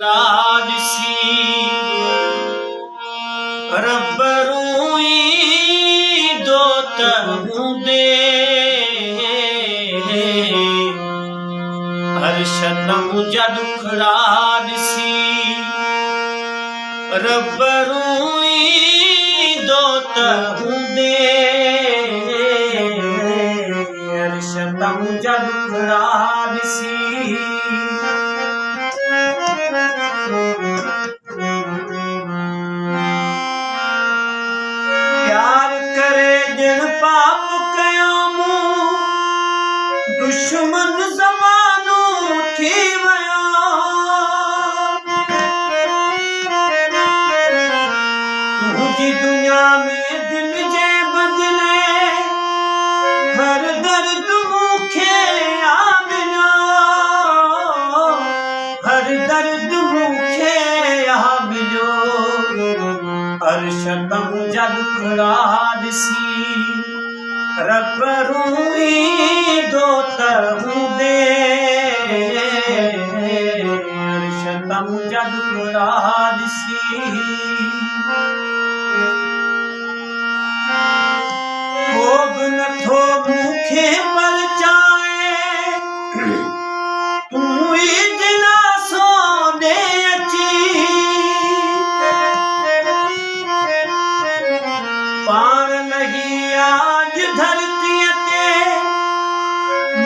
लाडसी रब रूई दोत हूंदे हर्षद मुंहिंजा दुखड़ा ॾिसी रब रूई दोत हूंदे हर्षद मुंहिंजा दुखड़ा ॾिसी प्यार करे ॼण पाप कयो मूं दुश्मन ज़मानो थी वियो तुंहिंजी दुनिया में दिल जे बदिले हर दर्द मूंखे आ मिलियो हर दर्द मूंखे आ मिलियो हर्षद मुंहिंजा दुखड़ा ॾिसी रब रूई दोत हूंदे हर्षद मुंहिंजा दुखड़ा ॾिसी को बि नथो मूंखे परचाए तूं ई दिलासो ॾे अची पाण नहीं आज धरतीअ ते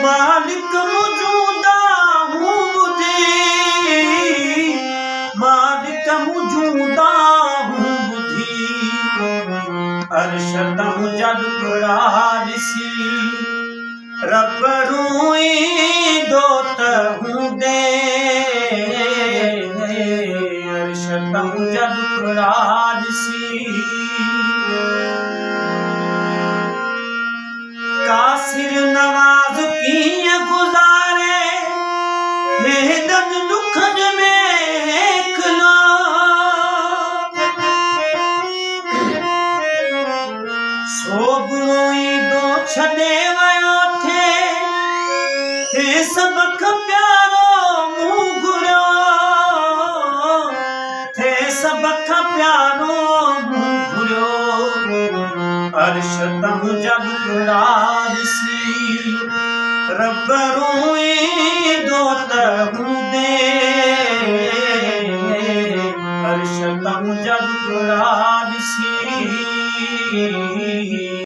मालिक मौजूदा हूं ॿुधी मालिक मौजूदा हूं ॿुधी हर्षद मुंहिंजा दुखड़ा ॾिसी रब रूई दोत हूंदे हर्षद मुंहिंजा दुखड़ा ॾिसी कासिर नवाज़ कीअं गुज़ारे हेॾनि दुखनि में एकलो सोबरो ईंदो छॾे वियो थे सबक प्यारो मूं घुरियो थे सबक प्यारो मूं घुरियो हर्षद मुंहिंजा दुखड़ा ॾिसी रब रूई दोत हूंदे हर्षद मुंहिंजा दुखड़ा ॾिसी